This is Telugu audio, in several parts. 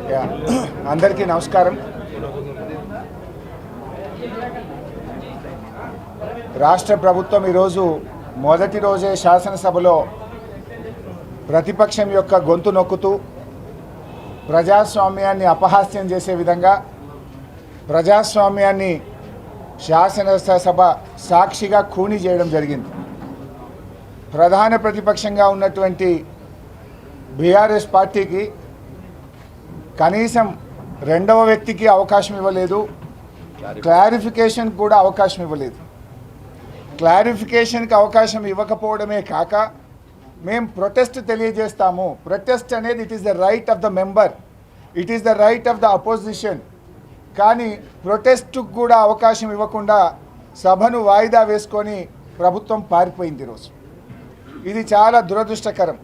అందరికీ నమస్కారం. రాష్ట్ర ప్రభుత్వం ఈరోజు మొదటి రోజే శాసనసభలో ప్రతిపక్షం యొక్క గొంతు నొక్కుతూ ప్రజాస్వామ్యాన్ని అపహాస్యం చేసే విధంగా ప్రజాస్వామ్యాన్ని శాసనసభ సాక్షిగా ఖూనీ చేయడం జరిగింది. ప్రధాన ప్రతిపక్షంగా ఉన్నటువంటి బీఆర్ఎస్ పార్టీకి కనీసం రెండవ వ్యక్తికి అవకాశం ఇవ్వలేదు, క్లారిఫికేషన్ కూడా అవకాశం ఇవ్వలేదు. క్లారిఫికేషన్కి అవకాశం ఇవ్వకపోవడమే కాక మేము ప్రొటెస్ట్ తెలియజేస్తాము. ప్రొటెస్ట్ అనేది it is the right of the member, it is the right of the opposition. కానీ ప్రొటెస్ట్కు కూడా అవకాశం ఇవ్వకుండా సభను వాయిదా వేసుకొని ప్రభుత్వం పారిపోయింది. ఈరోజు ఇది చాలా దురదృష్టకరం.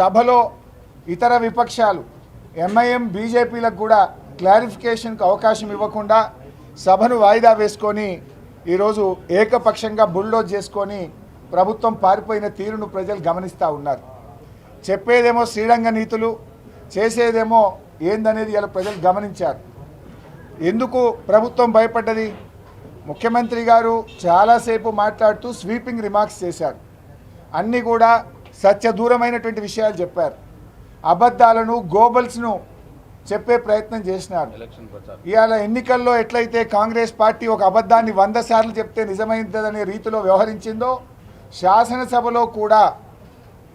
సభలో ఇతర విపక్షాలు ఎంఐఎం బీజేపీలకు కూడా క్లారిఫికేషన్కు అవకాశం ఇవ్వకుండా సభను వాయిదా వేసుకొని ఈరోజు ఏకపక్షంగా బుల్డోజ్ చేసుకొని ప్రభుత్వం పారిపోయిన తీరును ప్రజలు గమనిస్తూ ఉన్నారు. చెప్పేదేమో శ్రీరంగ నీతులు, చేసేదేమో ఏందనేది ఇలా ప్రజలు గమనించారు. ఎందుకు ప్రభుత్వం భయపడ్డది? ముఖ్యమంత్రి గారు చాలాసేపు మాట్లాడుతూ స్వీపింగ్ రిమార్క్స్ చేశారు. అన్నీ కూడా సత్యదూరమైనటువంటి విషయాలు చెప్పారు. అబద్ధాలను, గోబల్స్ను చెప్పే ప్రయత్నం చేసినారు. ఇవాళ ఎన్నికల్లో ఎట్లయితే కాంగ్రెస్ పార్టీ ఒక అబద్ధాన్ని 100 సార్లు చెప్తే నిజమైందనే రీతిలో వ్యవహరించిందో, శాసనసభలో కూడా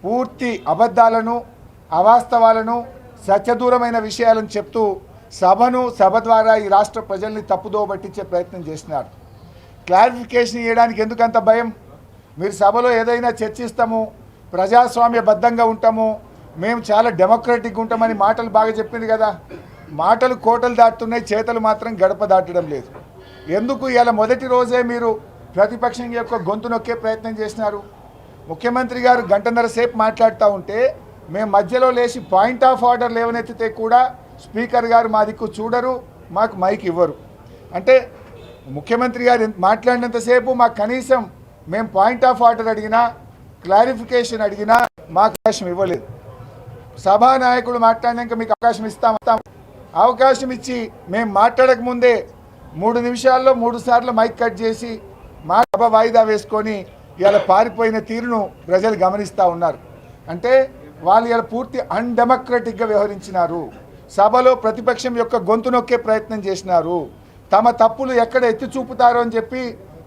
పూర్తి అబద్ధాలను, అవాస్తవాలను, సత్యదూరమైన విషయాలను చెప్తూ సభ ద్వారా ఈ రాష్ట్ర ప్రజల్ని తప్పుదో పట్టించే ప్రయత్నం చేసినారు. క్లారిఫికేషన్ ఇవ్వడానికి ఎందుకంత భయం? మీరు సభలో ఏదైనా చర్చిస్తాము, ప్రజాస్వామ్యబద్ధంగా ఉంటాము, మేము చాలా డెమోక్రటిక్గా ఉంటామని మాటలు బాగా చెప్పింది కదా. మాటలు కోటలు దాటుతున్నాయి, చేతలు మాత్రం గడప దాటడం లేదు. ఎందుకు ఇలా మొదటి రోజే మీరు ప్రతిపక్షం యొక్క గొంతు నొక్కే ప్రయత్నం చేసినారు? ముఖ్యమంత్రి గారు గంటన్నర సేపు మాట్లాడుతూ ఉంటే మేము మధ్యలో లేచి పాయింట్ ఆఫ్ ఆర్డర్ లేవనెత్తితే కూడా స్పీకర్ గారు మా దిక్కు చూడరు, మాకు మైక్ ఇవ్వరు. అంటే ముఖ్యమంత్రి గారు మాట్లాడినంతసేపు మాకు కనీసం మేము పాయింట్ ఆఫ్ ఆర్డర్ అడిగినా, క్లారిఫికేషన్ అడిగినా మాకు అవకాశం ఇవ్వలేదు. సభానాయకుడు మాట్లాడినాక మీకు అవకాశం ఇస్తాం. అవకాశం ఇచ్చి మేము మాట్లాడకముందే 3 నిమిషాల్లో 3 సార్లు మైక్ కట్ చేసి మా సభ వాయిదా వేసుకొని ఇలా పారిపోయిన తీరును ప్రజలు గమనిస్తూ ఉన్నారు. అంటే వాళ్ళు ఇలా పూర్తి అన్డెమోక్రటిక్గా వ్యవహరించినారు. సభలో ప్రతిపక్షం యొక్క గొంతు నొక్కే ప్రయత్నం చేసినారు. తమ తప్పులు ఎక్కడ ఎత్తి చూపుతారో అని చెప్పి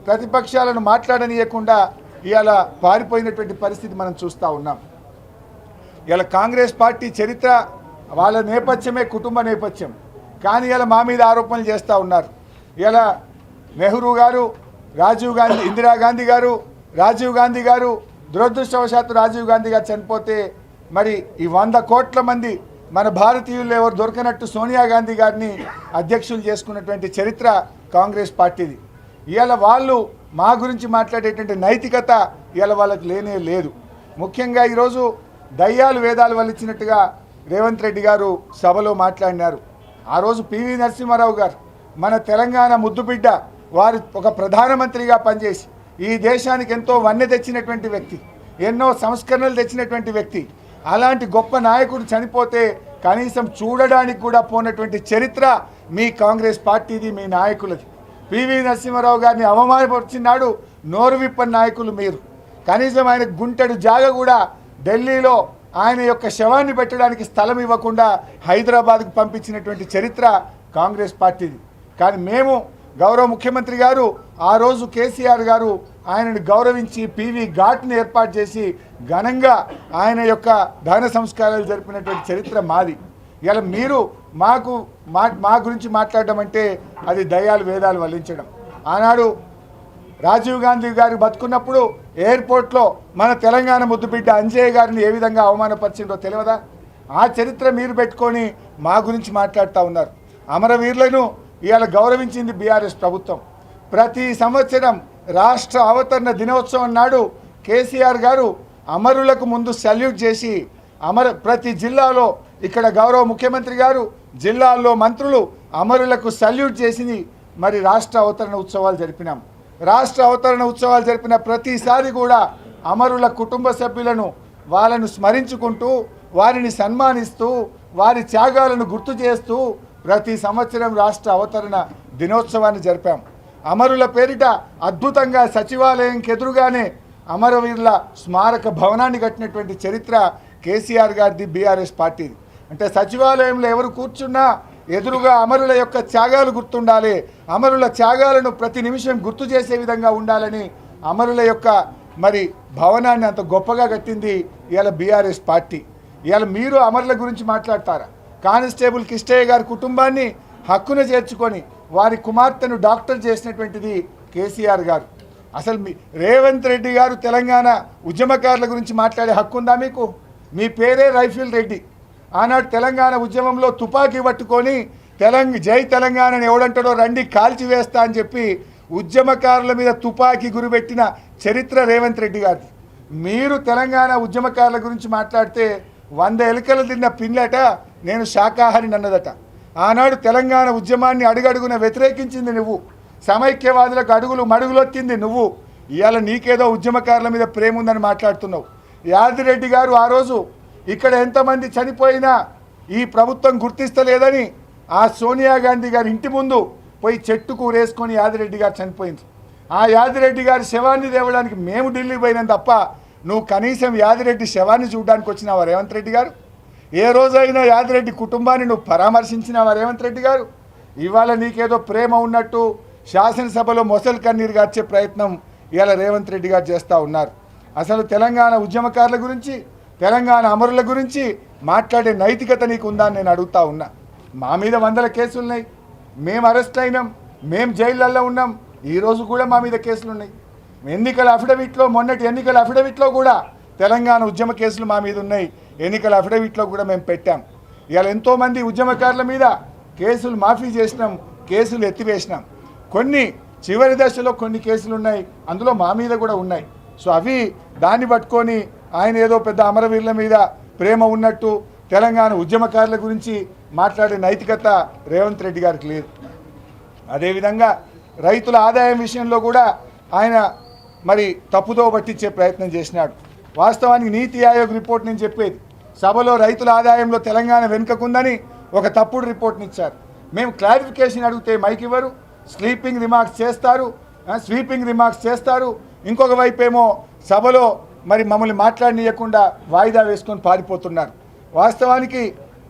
ప్రతిపక్షాలను మాట్లాడనీయకుండా ఇలా పారిపోయినటువంటి పరిస్థితి మనం చూస్తూ ఉన్నాం. ఇలా కాంగ్రెస్ పార్టీ చరిత్ర, వాళ్ళ నేపథ్యమే కుటుంబ నేపథ్యం. కానీ ఇలా మా మీద ఆరోపణలు చేస్తూ ఉన్నారు. ఇలా నెహ్రూ గారు, ఇందిరాగాంధీ గారు, రాజీవ్ గాంధీ గారు, దురదృష్టవశాత్తు రాజీవ్ గాంధీ గారు చనిపోతే మరి ఈ 100 కోట్ల మంది మన భారతీయులు ఎవరు దొరకనట్టు సోనియా గాంధీ గారిని అధ్యక్షులు చేసుకున్నటువంటి చరిత్ర కాంగ్రెస్ పార్టీది. ఇవాళ వాళ్ళు మా గురించి మాట్లాడేటువంటి నైతికత ఇవాళ వాళ్ళకి లేనే లేదు. ముఖ్యంగా ఈరోజు దయ్యాలు వేదాలు వల్లించినట్టుగా రేవంత్ రెడ్డి గారు సభలో మాట్లాడినారు. ఆ రోజు పివి నరసింహారావు గారు, మన తెలంగాణ ముద్దుబిడ్డ, వారు ఒక ప్రధానమంత్రిగా పనిచేసి ఈ దేశానికి ఎంతో వన్నె తెచ్చినటువంటి వ్యక్తి, ఎన్నో సంస్కరణలు తెచ్చినటువంటి వ్యక్తి. అలాంటి గొప్ప నాయకుడు చనిపోతే కనీసం చూడడానికి కూడా పోనటువంటి చరిత్ర మీ కాంగ్రెస్ పార్టీది, మీ నాయకులది. పివి నరసింహారావు గారిని అవమానపరిచినాడు నోరు విప్పని నాయకులు మీరు. కనీసం ఆయన గుంటెడు జాగ కూడా ఢిల్లీలో ఆయన యొక్క శవాన్ని పెట్టడానికి స్థలం ఇవ్వకుండా హైదరాబాద్కు పంపించినటువంటి చరిత్ర కాంగ్రెస్ పార్టీది. కానీ మేము, గౌరవ ముఖ్యమంత్రి గారు ఆ రోజు కేసీఆర్ గారు ఆయనను గౌరవించి పీవీ ఘాట్ని ఏర్పాటు చేసి ఘనంగా ఆయన యొక్క దహన సంస్కారాలు జరిపినటువంటి చరిత్ర మాది. ఇలా మీరు మా గురించి మాట్లాడడం అంటే అది దయ్యాలు వేదాలు వల్లించడం. ఆనాడు రాజీవ్ గాంధీ గారు బతుకున్నప్పుడు ఎయిర్పోర్ట్లో మన తెలంగాణ ముద్దుబిడ్డ అంజయ్య గారిని ఏ విధంగా అవమానపరిచిందో తెలియదా? ఆ చరిత్ర మీరు పెట్టుకొని మా గురించి మాట్లాడుతూ ఉన్నారు. అమరవీరులను ఇవాళ గౌరవించింది బీఆర్ఎస్ ప్రభుత్వం. ప్రతి సంవత్సరం రాష్ట్ర అవతరణ దినోత్సవం నాడు కేసీఆర్ గారు అమరులకు ముందు సల్యూట్ చేసి ప్రతి జిల్లాలో, ఇక్కడ గౌరవ ముఖ్యమంత్రి గారు, జిల్లాల్లో మంత్రులు అమరులకు సల్యూట్ చేసి మరి రాష్ట్ర అవతరణ ఉత్సవాలు జరిపినాం. రాష్ట్ర అవతరణ ఉత్సవాలు జరిపిన ప్రతిసారి కూడా అమరుల కుటుంబ సభ్యులను వాళ్ళను స్మరించుకుంటూ వారిని సన్మానిస్తూ వారి త్యాగాలను గుర్తు చేస్తూ ప్రతి సంవత్సరం రాష్ట్ర అవతరణ దినోత్సవాన్ని జరిపాం. అమరుల పేరిట అద్భుతంగా సచివాలయంకి ఎదురుగానే అమరవీరుల స్మారక భవనాన్ని కట్టినటువంటి చరిత్ర కేసీఆర్ గారిది, బీఆర్ఎస్ పార్టీది. అంటే సచివాలయంలో ఎవరు కూర్చున్నా ఎదురుగా అమరుల యొక్క త్యాగాలు గుర్తుండాలి, అమరుల త్యాగాలను ప్రతి నిమిషం గుర్తు చేసే విధంగా ఉండాలని అమరుల యొక్క మరి భవనాన్ని అంత గొప్పగా కట్టింది ఇవాళ బీఆర్ఎస్ పార్టీ. ఇవాళ మీరు అమరుల గురించి మాట్లాడతారా? కానిస్టేబుల్ కిష్టయ్య గారి కుటుంబాన్ని హక్కున చేర్చుకొని వారి కుమార్తెను డాక్టర్ చేసినటువంటిది కేసీఆర్ గారు. అసలు రేవంత్ రెడ్డి గారు తెలంగాణ ఉద్యమకారుల గురించి మాట్లాడే హక్కు ఉందా మీకు? మీ పేరే రైఫిల్ రెడ్డి. ఆనాడు తెలంగాణ ఉద్యమంలో తుపాకీ పట్టుకొని జై తెలంగాణని ఎవడంటాడో రండి కాల్చి వేస్తా అని చెప్పి ఉద్యమకారుల మీద తుపాకీ గురిపెట్టిన చరిత్ర రేవంత్ రెడ్డి గారిది. మీరు తెలంగాణ ఉద్యమకారుల గురించి మాట్లాడితే 100 ఎలుకలు తిన్న పిల్లట నేను శాకాహారిని అన్నదట. ఆనాడు తెలంగాణ ఉద్యమాన్ని అడుగడుగున వ్యతిరేకించింది నువ్వు, సమైక్యవాదులకు అడుగులు మడుగులొత్తింది నువ్వు. ఇవాళ నీకేదో ఉద్యమకారుల మీద ప్రేమ ఉందని మాట్లాడుతున్నావు. యాదిరెడ్డి గారు ఆ రోజు ఇక్కడ ఎంతమంది చనిపోయినా ఈ ప్రభుత్వం గుర్తిస్తలేదని ఆ సోనియా గాంధీ గారి ఇంటి ముందు పోయి చెట్టు కూరేసుకొని యాదిరెడ్డి గారు చనిపోయింది. ఆ యాదిరెడ్డి గారి శవాన్ని తేవడానికి మేము ఢిల్లీ పోయినాం తప్ప నువ్వు కనీసం యాదిరెడ్డి శవాన్ని చూడడానికి వచ్చినావా రేవంత్ రెడ్డి గారు? ఏ రోజైనా యాదిరెడ్డి కుటుంబాన్ని నువ్వు పరామర్శించినావా రేవంత్ రెడ్డి గారు? ఇవాళ నీకేదో ప్రేమ ఉన్నట్టు శాసనసభలో మొసలు కన్నీరు గార్చే ప్రయత్నం ఇవాళ రేవంత్ రెడ్డి గారు చేస్తూ ఉన్నారు. అసలు తెలంగాణ ఉద్యమకారుల గురించి, తెలంగాణ అమరుల గురించి మాట్లాడే నైతికత నీకు ఉందా అని నేను అడుగుతా ఉన్నా. మా మీద 100 కేసులు ఉన్నాయి, మేము అరెస్ట్ అయినాం, మేము జైళ్ళల్లో ఉన్నాం, ఈరోజు కూడా మా మీద కేసులు ఉన్నాయి. ఎన్నికల అఫిడవిట్లో, మొన్నటి ఎన్నికల అఫిడవిట్లో కూడా తెలంగాణ ఉద్యమ కేసులు మా మీద ఉన్నాయి. ఎన్నికల అఫిడవిట్లో కూడా మేము పెట్టాం. ఇవాళ ఎంతోమంది ఉద్యమకారుల మీద కేసులు మాఫీ చేసినాం, కేసులు ఎత్తివేసినాం. కొన్ని చివరి దశలో కొన్ని కేసులు ఉన్నాయి, అందులో మా మీద కూడా ఉన్నాయి. సో అవి దాన్ని పట్టుకొని ఆయన ఏదో పెద్ద అమరవీరుల మీద ప్రేమ ఉన్నట్టు తెలంగాణ ఉద్యమకారుల గురించి మాట్లాడే నైతికత రేవంత్ రెడ్డి గారికి లేదు. అదేవిధంగా రైతుల ఆదాయం విషయంలో కూడా ఆయన మరి తప్పుదో పట్టించే ప్రయత్నం చేసినాడు. వాస్తవానికి నీతి ఆయోగ్ రిపోర్ట్ నేను చెప్పేది, సభలో రైతుల ఆదాయంలో తెలంగాణ వెనుకకుందని ఒక తప్పుడు రిపోర్ట్ని ఇచ్చారు. మేము క్లారిఫికేషన్ అడిగితే మైక్ ఇవ్వరు, స్వీపింగ్ రిమార్క్స్ చేస్తారు. ఇంకొక వైపు ఏమో సభలో మరి మమ్మల్ని మాట్లాడనీయకుండా వాయిదా వేసుకొని పారిపోతున్నారు. వాస్తవానికి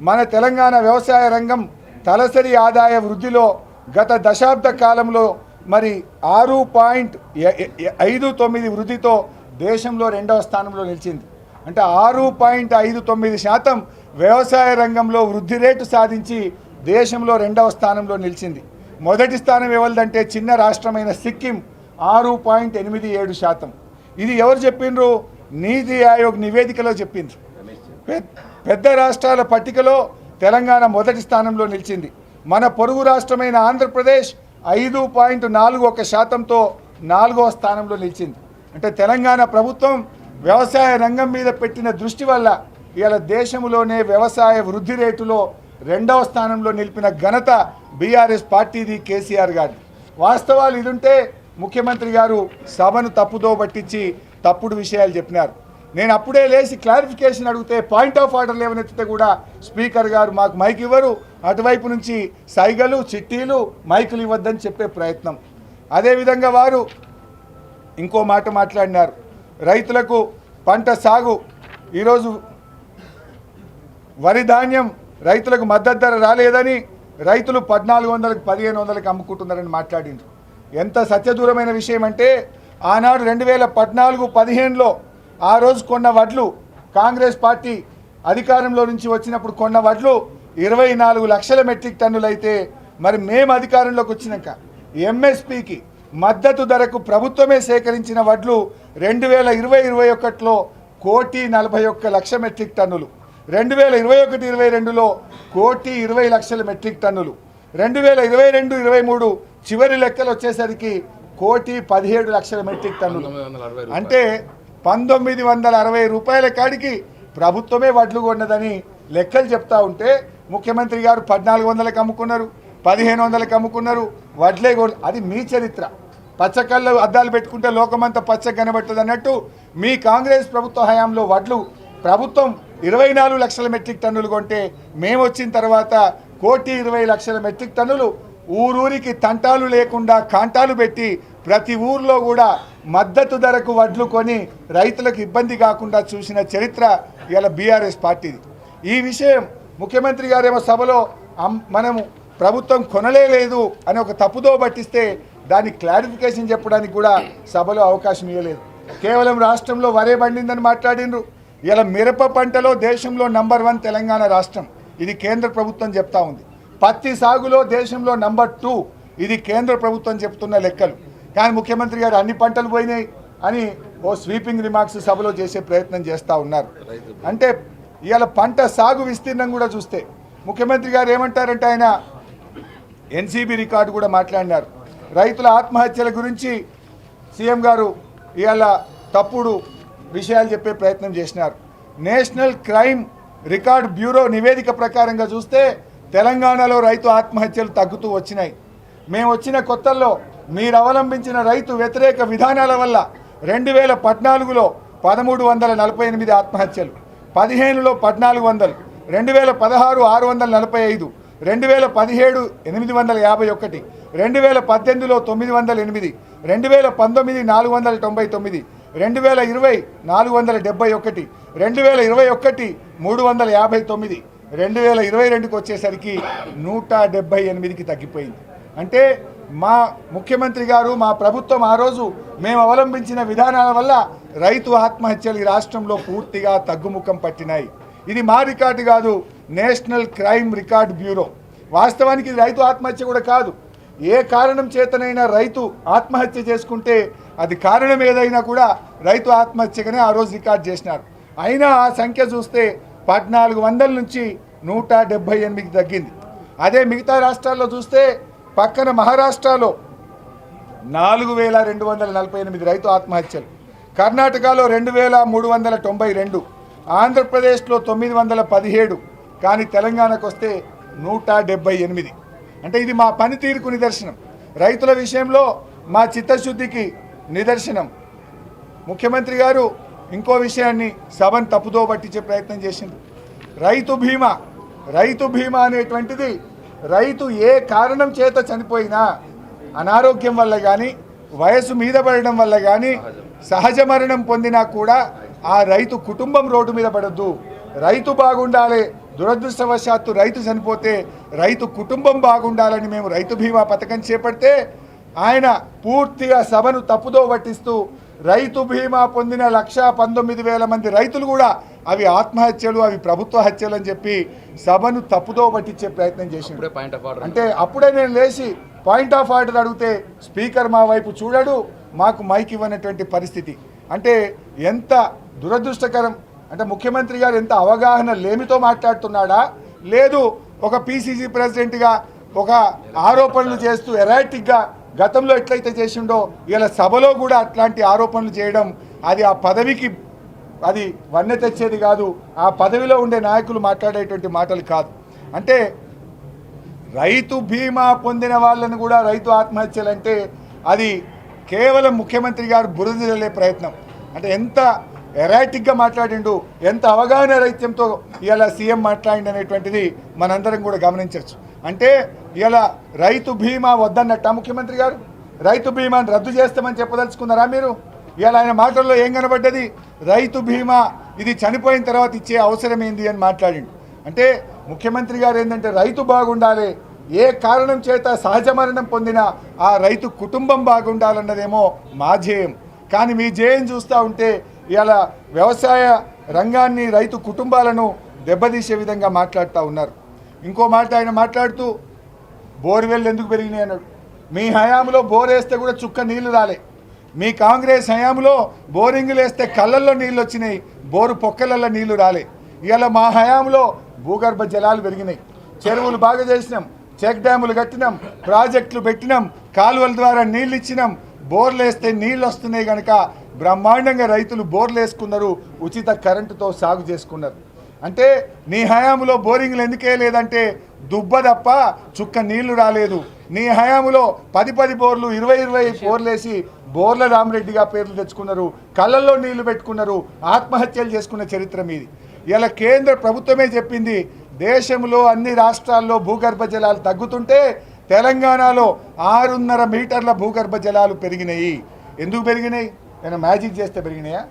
మన తెలంగాణ వ్యవసాయ రంగం తలసరి ఆదాయ వృద్ధిలో గత దశాబ్ద కాలంలో మరి 6.59 వృద్ధితో దేశంలో 2వ స్థానంలో నిలిచింది. అంటే 6.59% వ్యవసాయ రంగంలో వృద్ధి రేటు సాధించి దేశంలో 2వ స్థానంలో నిలిచింది. మొదటి స్థానం ఎవరిదంటే చిన్న రాష్ట్రమైన సిక్కిం 6.87%. ఇది ఎవరు చెప్పిండ్రు? నీతి ఆయోగ్ నివేదికలో చెప్పిండ్రు. పెద్ద రాష్ట్రాల పట్టికలో తెలంగాణ మొదటి స్థానంలో నిలిచింది. మన పొరుగు రాష్ట్రమైన ఆంధ్రప్రదేశ్ 5.41%తో 4వ స్థానంలో నిలిచింది. అంటే తెలంగాణ ప్రభుత్వం వ్యవసాయ రంగం మీద పెట్టిన దృష్టి వల్ల ఇవాళ దేశంలోనే వ్యవసాయ వృద్ధి రేటులో 2వ స్థానంలో నిలిపిన ఘనత బీఆర్ఎస్ పార్టీది, కేసీఆర్ గారిది. వాస్తవాలు ఇదుంటే ముఖ్యమంత్రి గారు సభను తప్పుదో పట్టించి తప్పుడు విషయాలు చెప్పినారు. నేను అప్పుడే లేచి క్లారిఫికేషన్ అడిగితే పాయింట్ ఆఫ్ ఆర్డర్ లేవనెత్తితే కూడా స్పీకర్ గారు మాకు మైక్ ఇవ్వరు, అటువైపు నుంచి సైగలు, చిట్టీలు, మైకులు ఇవ్వద్దని చెప్పే ప్రయత్నం. అదేవిధంగా వారు ఇంకో మాట మాట్లాడినారు, రైతులకు పంట సాగు ఈరోజు వరి ధాన్యం రైతులకు మద్దతు ధర రాలేదని రైతులు 1400కి 1500కి అమ్ముకుంటున్నారని మాట్లాడిండ్రు. ఎంత సత్యదూరమైన విషయం అంటే ఆనాడు 2014-15లో ఆ రోజు కొన్న వడ్లు, కాంగ్రెస్ పార్టీ అధికారంలో నుంచి వచ్చినప్పుడు కొన్న వడ్లు 24 లక్షల మెట్రిక్ టన్నులు అయితే మరి మేము అధికారంలోకి వచ్చినాక ఎంఎస్పీకి మద్దతు ధరకు ప్రభుత్వమే సేకరించిన వడ్లు 2020-21లో 1,41,00,000 మెట్రిక్ టన్నులు, 2021-22లో 1,20,00,000 మెట్రిక్ టన్నులు, 2022-23 చివరి లెక్కలు వచ్చేసరికి 1,17,00,000 మెట్రిక్ టన్నులు. అంటే 1960 రూపాయల కాడికి ప్రభుత్వమే వడ్లు కొన్నదని లెక్కలు చెప్తా ఉంటే ముఖ్యమంత్రి గారు 1400కి అమ్ముకున్నారు, 1500కి అమ్ముకున్నారు, వడ్లే అది మీ చరిత్ర. పచ్చకళ్ళు అద్దాలు పెట్టుకుంటే లోకమంతా పచ్చ కనబడుతుంది అన్నట్టు మీ కాంగ్రెస్ ప్రభుత్వ హయాంలో వడ్లు ప్రభుత్వం 24 లక్షల మెట్రిక్ టన్నులు కొంటే మేము వచ్చిన తర్వాత 1,20,00,000 మెట్రిక్ టన్నులు ఊరూరికి తంటాలు లేకుండా కాంటాలు పెట్టి ప్రతి ఊర్లో కూడా మద్దతు ధరకు వడ్లు కొని రైతులకు ఇబ్బంది కాకుండా చూసిన చరిత్ర ఇవాళ బీఆర్ఎస్ పార్టీది. ఈ విషయం ముఖ్యమంత్రి గారేమో సభలో మనము ప్రభుత్వం కొనలేదు అని ఒక తప్పుదో పట్టిస్తే దాన్ని క్లారిఫికేషన్ చెప్పడానికి కూడా సభలో అవకాశం ఇవ్వలేదు. కేవలం రాష్ట్రంలో వరే పండిందని మాట్లాడినరు. ఇలా మిరప పంటలో దేశంలో నంబర్ 1 తెలంగాణ రాష్ట్రం, ఇది కేంద్ర ప్రభుత్వం చెప్తా ఉంది. పత్తి సాగులో దేశంలో నంబర్ 2, ఇది కేంద్ర ప్రభుత్వం చెప్తున్న లెక్కలు. కానీ ముఖ్యమంత్రి గారు అన్ని పంటలు పోయినాయి అని ఓ స్వీపింగ్ రిమార్క్స్ సభలో చేసే ప్రయత్నం చేస్తూ ఉన్నారు. అంటే ఇవాళ పంట సాగు విస్తీర్ణం కూడా చూస్తే ముఖ్యమంత్రి గారు ఏమంటారంటే ఆయన ఎన్సీబీ రికార్డు కూడా మాట్లాడినారు. రైతుల ఆత్మహత్యల గురించి సీఎం గారు ఇవాళ తప్పుడు విషయాలు చెప్పే ప్రయత్నం చేసినారు. నేషనల్ క్రైమ్ రికార్డ్ బ్యూరో నివేదిక ప్రకారంగా చూస్తే తెలంగాణలో రైతు ఆత్మహత్యలు తగ్గుతూ వచ్చినాయి. మేము వచ్చిన కొత్తల్లో మీరు అవలంబించిన రైతు వ్యతిరేక విధానాల వల్ల 2014లో 1348 ఆత్మహత్యలు, 15లో 1400, 2016 645, 2017 851, 2018లో 908, 2019 499, 2020 471, 2021 359, 2022కి వచ్చేసరికి 178కి తగ్గిపోయింది. అంటే మా ముఖ్యమంత్రి గారు మా ప్రభుత్వం ఆ రోజు మేము అవలంబించిన విధానాల వల్ల రైతు ఆత్మహత్యలు ఈ రాష్ట్రంలో పూర్తిగా తగ్గుముఖం పట్టినాయి. ఇది మా రికార్డు కాదు, నేషనల్ క్రైమ్ రికార్డ్ బ్యూరో. వాస్తవానికి ఇది రైతు ఆత్మహత్య కూడా కాదు. ఏ కారణం చేతనైనా రైతు ఆత్మహత్య చేసుకుంటే అది కారణం ఏదైనా కూడా రైతు ఆత్మహత్యగానే ఆ రోజు రికార్డ్ చేసినారు. అయినా ఆ సంఖ్య చూస్తే 1400 నుంచి 178కి తగ్గింది. అదే మిగతా రాష్ట్రాల్లో చూస్తే పక్కన మహారాష్ట్రలో 4248 రైతు ఆత్మహత్యలు, కర్ణాటకలో 2392, ఆంధ్రప్రదేశ్లో 917, కానీ తెలంగాణకు వస్తే 178. అంటే ఇది మా పనితీరుకు నిదర్శనం, రైతుల విషయంలో మా చిత్తశుద్ధికి నిదర్శనం. ముఖ్యమంత్రి గారు ఇంకో విషయాన్ని సభను తప్పుదో పట్టించే ప్రయత్నం చేసింది. రైతు బీమా అనేటువంటిది రైతు ఏ కారణం చేత చనిపోయినా, అనారోగ్యం వల్ల కానీ వయసు మీద పడడం వల్ల కానీ సహజ మరణం పొందినా కూడా ఆ రైతు కుటుంబం రోడ్డు మీద పడద్దు. రైతు బాగుండాలి, దురదృష్టవశాత్తు రైతు చనిపోతే రైతు కుటుంబం బాగుండాలని మేము రైతు బీమా పథకం చేపడితే ఆయన పూర్తిగా సభను తప్పుదో పట్టిస్తూ రైతు బీమా పొందిన 119,000 మంది రైతులు కూడా అవి ఆత్మహత్యలు, అవి ప్రభుత్వ హత్యలు అని చెప్పి సభను తప్పుదో పట్టించే ప్రయత్నం చేసిండు. అంటే అప్పుడే నేను లేచి పాయింట్ ఆఫ్ ఆర్డర్ అడిగితే స్పీకర్ మా వైపు చూడడు, మాకు మైక్ ఇవ్వనటువంటి పరిస్థితి. అంటే ఎంత దురదృష్టకరం. అంటే ముఖ్యమంత్రి గారు ఎంత అవగాహన లేమితో మాట్లాడుతున్నాడా, లేదు ఒక పీసీసీ ప్రెసిడెంట్గా ఒక ఆరోపణలు చేస్తూ ఎరాటిక్గా గతంలో ఎట్లయితే చేసిండో ఇలా సభలో కూడా అట్లాంటి ఆరోపణలు చేయడం అది ఆ పదవికి అది వన్నె తెచ్చేది కాదు, ఆ పదవిలో ఉండే నాయకులు మాట్లాడేటువంటి మాటలు కాదు. అంటే రైతు బీమా పొందిన వాళ్ళని కూడా రైతు ఆత్మహత్యలు అంటే అది కేవలం ముఖ్యమంత్రి గారు బురద జల్లే ప్రయత్నం. అంటే ఎంత ఎరాటిక్గా మాట్లాడిండు, ఎంత అవగాహన రైత్యంతో ఇలా సీఎం మాట్లాడిండు అనేటువంటిది మనందరం కూడా గమనించవచ్చు. అంటే ఇలా రైతు బీమా వద్దన్నట్ట ముఖ్యమంత్రి గారు రైతు బీమాను రద్దు చేస్తామని చెప్పదలుచుకున్నారా మీరు? ఇలా ఆయన మాటల్లో ఏం కనబడ్డది? రైతు బీమా ఇది చనిపోయిన తర్వాత ఇచ్చే అవసరం ఏంది అని మాట్లాడిండు. అంటే ముఖ్యమంత్రి గారు ఏంటంటే రైతు బాగుండాలి, ఏ కారణం చేత సహజ మరణం పొందిన ఆ రైతు కుటుంబం బాగుండాలన్నదేమో మా ధ్యేయం. కానీ మీ ధ్యేయం చూస్తూ ఉంటే ఇలా వ్యవసాయ రంగాన్ని, రైతు కుటుంబాలను దెబ్బతీసే విధంగా మాట్లాడుతూ ఉన్నారు. ఇంకో మాట ఆయన మాట్లాడుతూ బోర్వెల్ ఎందుకు పెరిగినాయి అన్నాడు. మీ హయాంలో బోర్ వేస్తే కూడా చుక్క నీళ్లు రాలే. మీ కాంగ్రెస్ హయాంలో బోరింగ్లు వేస్తే కళ్ళల్లో నీళ్ళు వచ్చినాయి, బోరు పొక్కలల్లో నీళ్లు రాలే. ఇలా మా హయాంలో భూగర్భ జలాలు పెరిగినాయి, చెరువులు బాగా చేసినాం, చెక్ డ్యాములు కట్టినాం, ప్రాజెక్టులు పెట్టినాం, కాలువల ద్వారా నీళ్ళు ఇచ్చినాం, బోర్లు వేస్తే నీళ్ళు వస్తున్నాయి కనుక బ్రహ్మాండంగా రైతులు బోర్లు వేసుకున్నారు, ఉచిత కరెంటుతో సాగు చేసుకున్నారు. అంటే నీ హయాంలో బోరింగ్లు ఎందుకే లేదంటే దుబ్బ తప్ప చుక్క నీళ్లు రాలేదు. నీ హయాంలో 10 బోర్లు 20 బోర్లు వేసి బోర్ల రామరెడ్డిగా పేర్లు తెచ్చుకున్నారు, కళ్ళల్లో నీళ్లు పెట్టుకున్నారు, ఆత్మహత్యలు చేసుకున్న చరిత్ర మీది. ఇలా కేంద్ర ప్రభుత్వమే చెప్పింది దేశంలో అన్ని రాష్ట్రాల్లో భూగర్భ జలాలు తగ్గుతుంటే తెలంగాణలో 6.5 మీటర్ల భూగర్భ జలాలు పెరిగినాయి. ఎందుకు పెరిగినాయి? నేను మ్యాజిక్ చేస్తే పెరిగినాయా?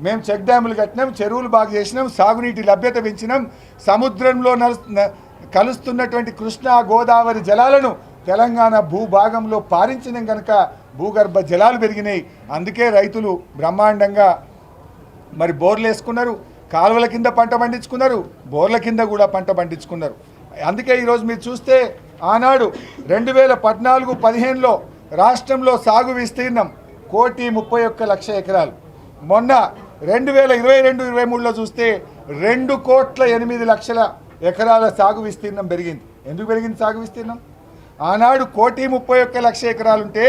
మేము చెక్ డ్యాములు కట్టినాం, చెరువులు బాగు చేసినాం, సాగునీటి లభ్యత పెంచినాం, సముద్రంలో కలుస్తున్నటువంటి కృష్ణా గోదావరి జలాలను తెలంగాణ భూభాగంలో పారించినాం కనుక భూగర్భ జలాలు పెరిగినాయి. అందుకే రైతులు బ్రహ్మాండంగా మరి బోర్లు వేసుకున్నారు, కాలువల కింద పంట పండించుకున్నారు, బోర్ల కింద కూడా పంట పండించుకున్నారు. అందుకే ఈరోజు మీరు చూస్తే ఆనాడు 2014-15లో రాష్ట్రంలో సాగు విస్తీర్ణం 1,31,00,000 ఎకరాలు. మొన్న 2022-23లో చూస్తే 2,08,00,000 ఎకరాల సాగు విస్తీర్ణం పెరిగింది. ఎందుకు పెరిగింది సాగు విస్తీర్ణం? ఆనాడు 1,31,00,000 ఎకరాలు ఉంటే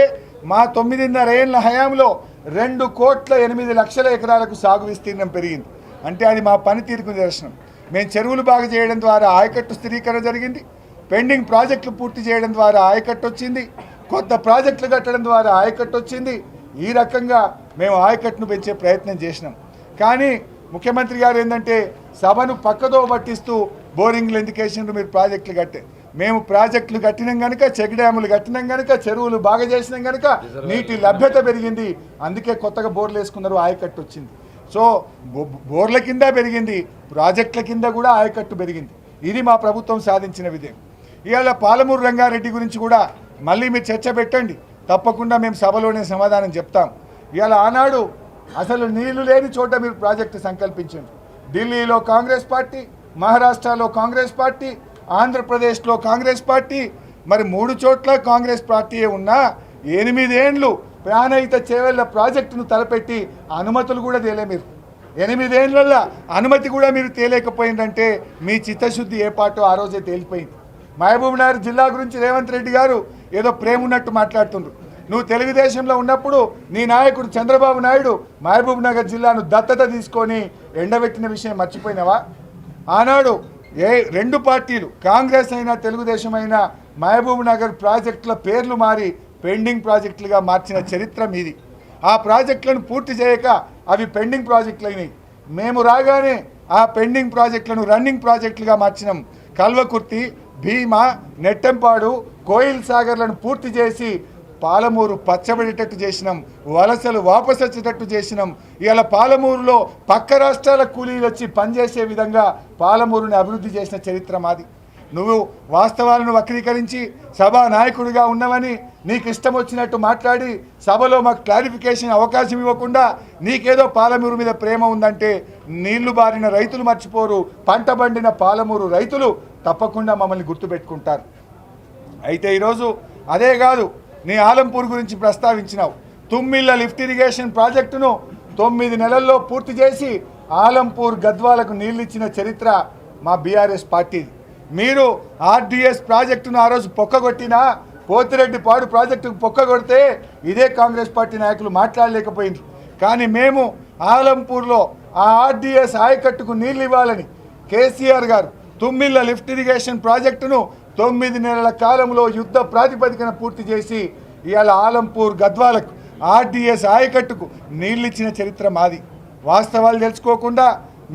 మా 9.5 ఏళ్ల హయాంలో 2,08,00,000 ఎకరాలకు సాగు విస్తీర్ణం పెరిగింది. అంటే అది మా పనితీరుకు నిదర్శనం. మేము చెరువులు బాగు చేయడం ద్వారా ఆయకట్టు స్థిరీకరణ జరిగింది, పెండింగ్ ప్రాజెక్టులు పూర్తి చేయడం ద్వారా ఆయకట్టు వచ్చింది, కొత్త ప్రాజెక్టులు కట్టడం ద్వారా ఆయకట్టు వచ్చింది. ఈ రకంగా మేము ఆయకట్టును పెంచే ప్రయత్నం చేసినాం. కానీ ముఖ్యమంత్రి గారు ఏంటంటే సభను పక్కదో పట్టిస్తూ బోరింగ్లు ఎందుకు వేసినారు, మీరు ప్రాజెక్టులు కట్టే. మేము ప్రాజెక్టులు కట్టినాం కనుక, చెక్ డ్యాములు కట్టినాం కనుక, చెరువులు బాగా చేసినాం కనుక నీటి లభ్యత పెరిగింది. అందుకే కొత్తగా బోర్లు వేసుకున్నారు, ఆయకట్టు వచ్చింది. సో బోర్ల కింద పెరిగింది, ప్రాజెక్టుల కింద కూడా ఆయకట్టు పెరిగింది. ఇది మా ప్రభుత్వం సాధించిన విజయం. ఇవాళ పాలమూరు రంగారెడ్డి గురించి కూడా మళ్ళీ మీరు చర్చ పెట్టండి, తప్పకుండా మేము సభలోనే సమాధానం చెప్తాం. ఇవాళ ఆనాడు అసలు నీళ్లు లేని చోట మీరు ప్రాజెక్టు సంకల్పించండి. ఢిల్లీలో కాంగ్రెస్ పార్టీ, మహారాష్ట్రలో కాంగ్రెస్ పార్టీ, ఆంధ్రప్రదేశ్లో కాంగ్రెస్ పార్టీ, మరి 3 చోట్ల కాంగ్రెస్ పార్టీయే ఉన్నా 8 ఏళ్ళు ప్రాణహిత చేవెళ్ల ప్రాజెక్టును తలపెట్టి అనుమతులు కూడా తేలే. మీరు 8 ఏళ్ళల్లో అనుమతి కూడా మీరు తేలేకపోయిందంటే మీ చిత్తశుద్ధి ఏ పాటో ఆ రోజే తేలిపోయింది. మహబూబ్నగర్ జిల్లా గురించి రేవంత్ రెడ్డి గారు ఏదో ప్రేమ ఉన్నట్టు మాట్లాడుతుండ్రు. నువ్వు తెలుగుదేశంలో ఉన్నప్పుడు నీ నాయకుడు చంద్రబాబు నాయుడు మహబూబ్నగర్ జిల్లాను దత్తత తీసుకొని ఎండబెట్టిన విషయం మర్చిపోయినావా? ఆనాడు 2 పార్టీలు, కాంగ్రెస్ అయినా తెలుగుదేశం అయినా, మహబూబ్నగర్ ప్రాజెక్టుల పేర్లు మారి పెండింగ్ ప్రాజెక్టులుగా మార్చిన చరిత్ర మీది. ఆ ప్రాజెక్టులను పూర్తి చేయక అవి పెండింగ్ ప్రాజెక్టులు అయినాయి. మేము రాగానే ఆ పెండింగ్ ప్రాజెక్టులను రన్నింగ్ ప్రాజెక్టులుగా మార్చినాం. కల్వకుర్తి, భీమా, నెట్టెంపాడు, కోయిల్ సాగర్లను పూర్తి చేసి పాలమూరు పచ్చబడేటట్టు చేసినాం, వలసలు వాపసు వచ్చేటట్టు చేసినాం. ఇవాళ పాలమూరులో పక్క రాష్ట్రాల కూలీలు వచ్చి పనిచేసే విధంగా పాలమూరుని అభివృద్ధి చేసిన చరిత్ర మాది. నువ్వు వాస్తవాలను వక్రీకరించి సభా నాయకుడిగా ఉన్నవని నీకు ఇష్టం వచ్చినట్టు మాట్లాడి సభలో మాకు క్లారిఫికేషన్ అవకాశం ఇవ్వకుండా నీకేదో పాలమూరు మీద ప్రేమ ఉందంటే నీళ్లు బారిన రైతులు మర్చిపోరు, పంట పండిన పాలమూరు రైతులు తప్పకుండా మమ్మల్ని గుర్తుపెట్టుకుంటారు. అయితే ఈరోజు అదే కాదు, నీ ఆలంపూర్ గురించి ప్రస్తావించినావు. తుమ్మిళ్ళ లిఫ్ట్ ఇరిగేషన్ ప్రాజెక్టును 9 నెలల్లో పూర్తి చేసి ఆలంపూర్ గద్వాలకు నీళ్ళు ఇచ్చిన చరిత్ర మా బీఆర్ఎస్ పార్టీది. మీరు ఆర్డీఎస్ ప్రాజెక్టును ఆ రోజు పొక్కగొట్టినా, పోతిరెడ్డిపాడు ప్రాజెక్టుకు పొక్కగొడితే ఇదే కాంగ్రెస్ పార్టీ నాయకులు మాట్లాడలేకపోయింది. కానీ మేము ఆలంపూర్లో ఆ ఆర్డీఎస్ ఆయకట్టుకు నీళ్ళు ఇవ్వాలని కేసీఆర్ గారు తుమ్మిళ్ళ లిఫ్ట్ ఇరిగేషన్ ప్రాజెక్టును 9 నెలల కాలంలో యుద్ధ ప్రాతిపదికన పూర్తి చేసి ఇవాళ ఆలంపూర్ గద్వాలకు ఆర్డీఎస్ ఆయకట్టుకు నీళ్ళిచ్చిన చరిత్ర మాది. వాస్తవాలు తెలుసుకోకుండా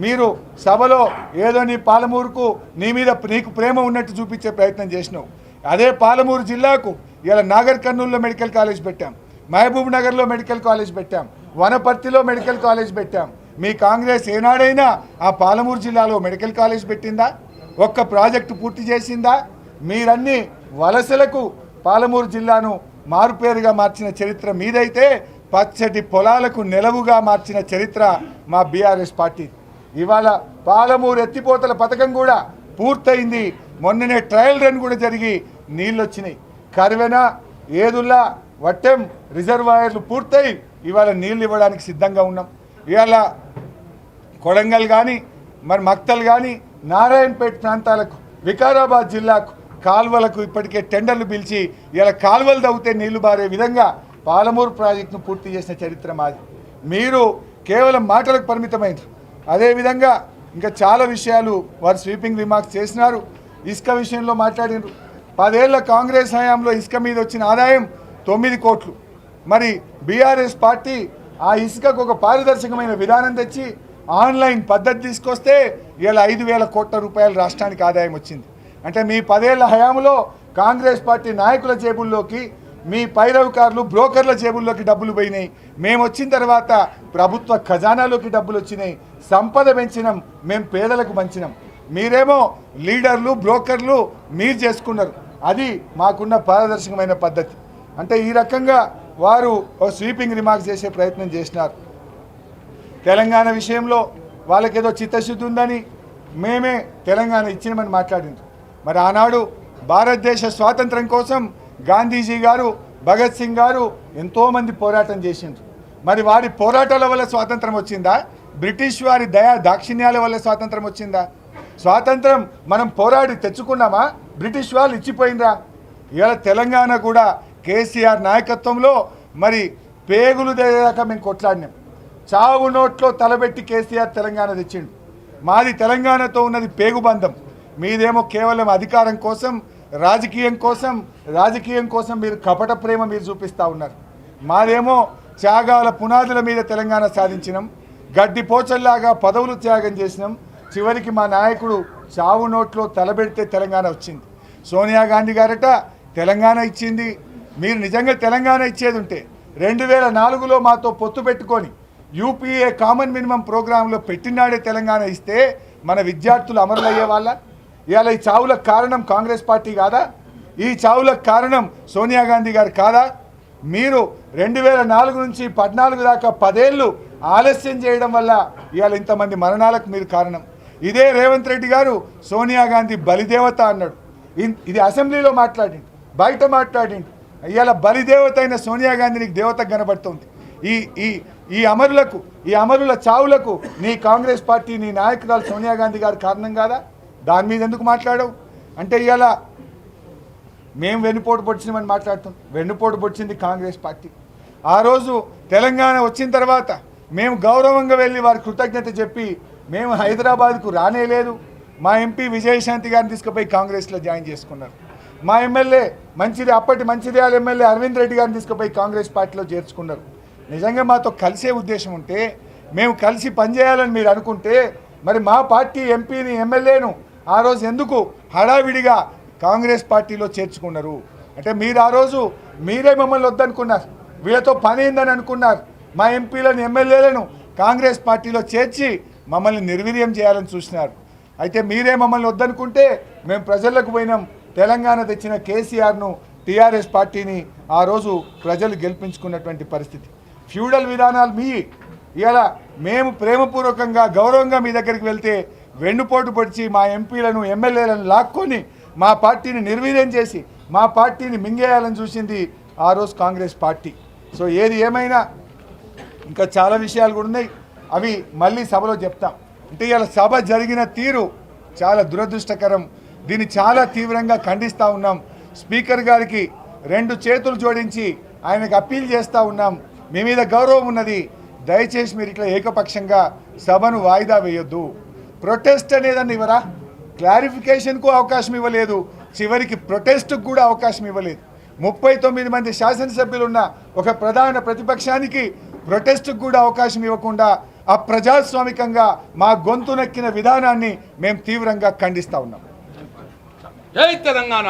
మీరు సభలో ఏదో నీ పాలమూరుకు నీ మీద నీకు ప్రేమ ఉన్నట్టు చూపించే ప్రయత్నం చేసినావు. అదే పాలమూరు జిల్లాకు ఇలా నాగర్ కర్నూలులో మెడికల్ కాలేజ్ పెట్టాం, మహబూబ్ నగర్లో మెడికల్ కాలేజ్ పెట్టాం, వనపర్తిలో మెడికల్ కాలేజ్ పెట్టాం. మీ కాంగ్రెస్ ఏనాడైనా ఆ పాలమూరు జిల్లాలో మెడికల్ కాలేజ్ పెట్టిందా? ఒక్క ప్రాజెక్టు పూర్తి చేసిందా? మీరన్నీ వలసలకు పాలమూరు జిల్లాను మారుపేరుగా మార్చిన చరిత్ర మీదైతే పచ్చటి పొలాలకు నెలవుగా మార్చిన చరిత్ర మా బీఆర్ఎస్ పార్టీ. ఇవాళ పాలమూరు ఎత్తిపోతల పథకం కూడా పూర్తయింది. మొన్ననే ట్రయల్ రన్ కూడా జరిగి నీళ్ళు వచ్చినాయి. కర్వెన, ఏదుల్లా, వట్టెం రిజర్వాయర్లు పూర్తయి ఇవాళ నీళ్ళు ఇవ్వడానికి సిద్ధంగా ఉన్నాం. ఇవాళ కొడంగల్ కానీ, మరి మక్తల్ కానీ, నారాయణపేట ప్రాంతాలకు, వికారాబాద్ జిల్లాకు కాల్వలకు ఇప్పటికే టెండర్లు పిలిచి ఇలా కాల్వలు తవ్వితే నీళ్లు బారే విధంగా పాలమూరు ప్రాజెక్టును పూర్తి చేసిన చరిత్ర మాది. మీరు కేవలం మాటలకు పరిమితమైనరు. అదేవిధంగా ఇంకా చాలా విషయాలు వారు స్వీపింగ్ రిమార్క్స్ చేసినారు. ఇసుక విషయంలో మాట్లాడినారు. 10 ఏళ్ల కాంగ్రెస్ హయాంలో ఇసుక మీద వచ్చిన ఆదాయం 9 కోట్లు. మరి బీఆర్ఎస్ పార్టీ ఆ ఇసుకకు ఒక పారదర్శకమైన విధానం తెచ్చి ఆన్లైన్ పద్ధతి తీసుకొస్తే ఇలా 5,000 కోట్ల రూపాయలు రాష్ట్రానికి ఆదాయం వచ్చింది. అంటే మీ 10 ఏళ్ల హయాంలో కాంగ్రెస్ పార్టీ నాయకుల జేబుల్లోకి, మీ పైరవకారులు బ్రోకర్ల జేబుల్లోకి డబ్బులు పోయినాయి. మేము వచ్చిన తర్వాత ప్రభుత్వ ఖజానాలోకి డబ్బులు వచ్చినాయి. సంపద పెంచినాం, మేము పేదలకు పంచినాం. మీరేమో లీడర్లు బ్రోకర్లు మీరు చేసుకున్నారు. అది మాకున్న పారదర్శకమైన పద్ధతి. అంటే ఈ రకంగా వారు స్వీపింగ్ రిమార్క్స్ చేసే ప్రయత్నం చేసినారు. తెలంగాణ విషయంలో వాళ్ళకేదో చిత్తశుద్ధి ఉందని మేమే తెలంగాణ ఇచ్చినామని మాట్లాడింది. మరి ఆనాడు భారతదేశ స్వాతంత్రం కోసం గాంధీజీ గారు, భగత్ సింగ్ గారు ఎంతోమంది పోరాటం చేసిండ్రు. మరి వారి పోరాటాల వల్ల స్వాతంత్రం వచ్చిందా? బ్రిటిష్ వారి దయా దాక్షిణ్యాల వల్ల స్వాతంత్రం వచ్చిందా? స్వాతంత్రం మనం పోరాడి తెచ్చుకున్నామా? బ్రిటిష్ వాళ్ళు ఇచ్చిపోయిందా? ఇవాళ తెలంగాణ కూడా కేసీఆర్ నాయకత్వంలో మరి పేగులు దాకా మేము కొట్లాడినాం. చావు నోట్లో తలబెట్టి కేసీఆర్ తెలంగాణ తెచ్చిండు. మాది తెలంగాణతో ఉన్నది పేగుబంధం. మీదేమో కేవలం అధికారం కోసం, రాజకీయం కోసం మీరు కపట ప్రేమ మీరు చూపిస్తూ ఉన్నారు. మాదేమో త్యాగాల పునాదుల మీద తెలంగాణ సాధించినాం. గడ్డి పోచల్లాగా పదవులు త్యాగం చేసినాం. చివరికి మా నాయకుడు చావు నోట్లో తలబెడితే తెలంగాణ వచ్చింది. సోనియా గాంధీ గారట తెలంగాణ ఇచ్చింది. మీరు నిజంగా తెలంగాణ ఇచ్చేది ఉంటే 2004లో మాతో పొత్తు పెట్టుకొని యూపీఏ కామన్ మినిమం ప్రోగ్రాంలో పెట్టినాడే తెలంగాణ ఇస్తే మన విద్యార్థులు అమరులయ్యే వాళ్ళ. ఇవాళ ఈ చావులకు కారణం కాంగ్రెస్ పార్టీ కాదా? ఈ చావులకు కారణం సోనియా గాంధీ గారు కాదా? మీరు 2004 నుంచి 14 దాకా 10 ఏళ్ళు ఆలస్యం చేయడం వల్ల ఇవాళ ఇంతమంది మరణాలకు మీరు కారణం. ఇదే రేవంత్ రెడ్డి గారు సోనియా గాంధీ బలిదేవత అన్నాడు. ఇది అసెంబ్లీలో మాట్లాడిండు, బయట మాట్లాడిండు. ఇవాళ బలిదేవత అయిన సోనియా గాంధీ నీకు దేవత కనబడుతుంది. ఈ అమరుల చావులకు నీ కాంగ్రెస్ పార్టీ, నీ నాయకురాలు సోనియా గాంధీ గారు కారణం కాదా? దాని మీద ఎందుకు మాట్లాడవు? అంటే ఇవాళ మేము వెన్నుపోటు పొడిచినామని మాట్లాడుతాం. వెన్నుపోటు పొడిచింది కాంగ్రెస్ పార్టీ. ఆ రోజు తెలంగాణ వచ్చిన తర్వాత మేము గౌరవంగా వెళ్ళి వారి కృతజ్ఞత చెప్పి మేము హైదరాబాద్కు రానేలేదు. మా ఎంపీ విజయశాంతి గారిని తీసుకుపోయి కాంగ్రెస్లో జాయిన్ చేసుకున్నారు. మా ఎమ్మెల్యే అప్పటి మంచిర్యాల ఎమ్మెల్యే అరవింద్ రెడ్డి గారిని తీసుకుపోయి కాంగ్రెస్ పార్టీలో చేర్చుకున్నారు. నిజంగా మాతో కలిసే ఉద్దేశం ఉంటే, మేము కలిసి పనిచేయాలని మీరు అనుకుంటే మరి మా పార్టీ ఎంపీని ఎమ్మెల్యేను ఆ రోజు ఎందుకు హడావిడిగా కాంగ్రెస్ పార్టీలో చేర్చుకున్నారు? అంటే మీరు ఆ రోజు మీరే మమ్మల్ని వద్దనుకున్నారు, వీళ్ళతో పని ఏందని అనుకున్నారు. మా ఎంపీలను ఎమ్మెల్యేలను కాంగ్రెస్ పార్టీలో చేర్చి మమ్మల్ని నిర్వీర్యం చేయాలని చూసినారు. అయితే మీరే మమ్మల్ని వద్దనుకుంటే మేము ప్రజలకు పోయినాం. తెలంగాణ తెచ్చిన కేసీఆర్ను, టీఆర్ఎస్ పార్టీని ఆ రోజు ప్రజలు గెలిపించుకున్నటువంటి పరిస్థితి. ఫ్యూడల్ విధానాలు మీ ఇలా మేము ప్రేమపూర్వకంగా గౌరవంగా మీ దగ్గరికి వెళ్తే వెన్నుపోటు పొడిచి మా ఎంపీలను ఎమ్మెల్యేలను లాక్కొని మా పార్టీని నిర్వీర్యం చేసి మా పార్టీని మింగేయాలని చూసింది ఆ రోజు కాంగ్రెస్ పార్టీ. సో ఏది ఏమైనా ఇంకా చాలా విషయాలు కూడా ఉన్నాయి, అవి మళ్ళీ సభలో చెప్తాం. అంటే ఇలా సభ జరిగిన తీరు చాలా దురదృష్టకరం. దీన్ని చాలా తీవ్రంగా ఖండిస్తూ ఉన్నాం. స్పీకర్ గారికి 2 చేతులు జోడించి ఆయనకు అప్పీల్ చేస్తూ ఉన్నాం. మీ మీద గౌరవం ఉన్నది, దయచేసి మీరు ఇట్లా ఏకపక్షంగా సభను వాయిదా వేయొద్దు. ప్రొటెస్ట్ అనేదాన్ని ఇవ్వరా? క్లారిఫికేషన్కు అవకాశం ఇవ్వలేదు, చివరికి ప్రొటెస్ట్కు కూడా అవకాశం ఇవ్వలేదు. 39 మంది శాసనసభ్యులున్న ఒక ప్రధాన ప్రతిపక్షానికి ప్రొటెస్ట్కు కూడా అవకాశం ఇవ్వకుండా అప్రజాస్వామికంగా మా గొంతు నక్కిన విధానాన్ని మేము తీవ్రంగా ఖండిస్తూ ఉన్నాం. జై తెలంగాణ.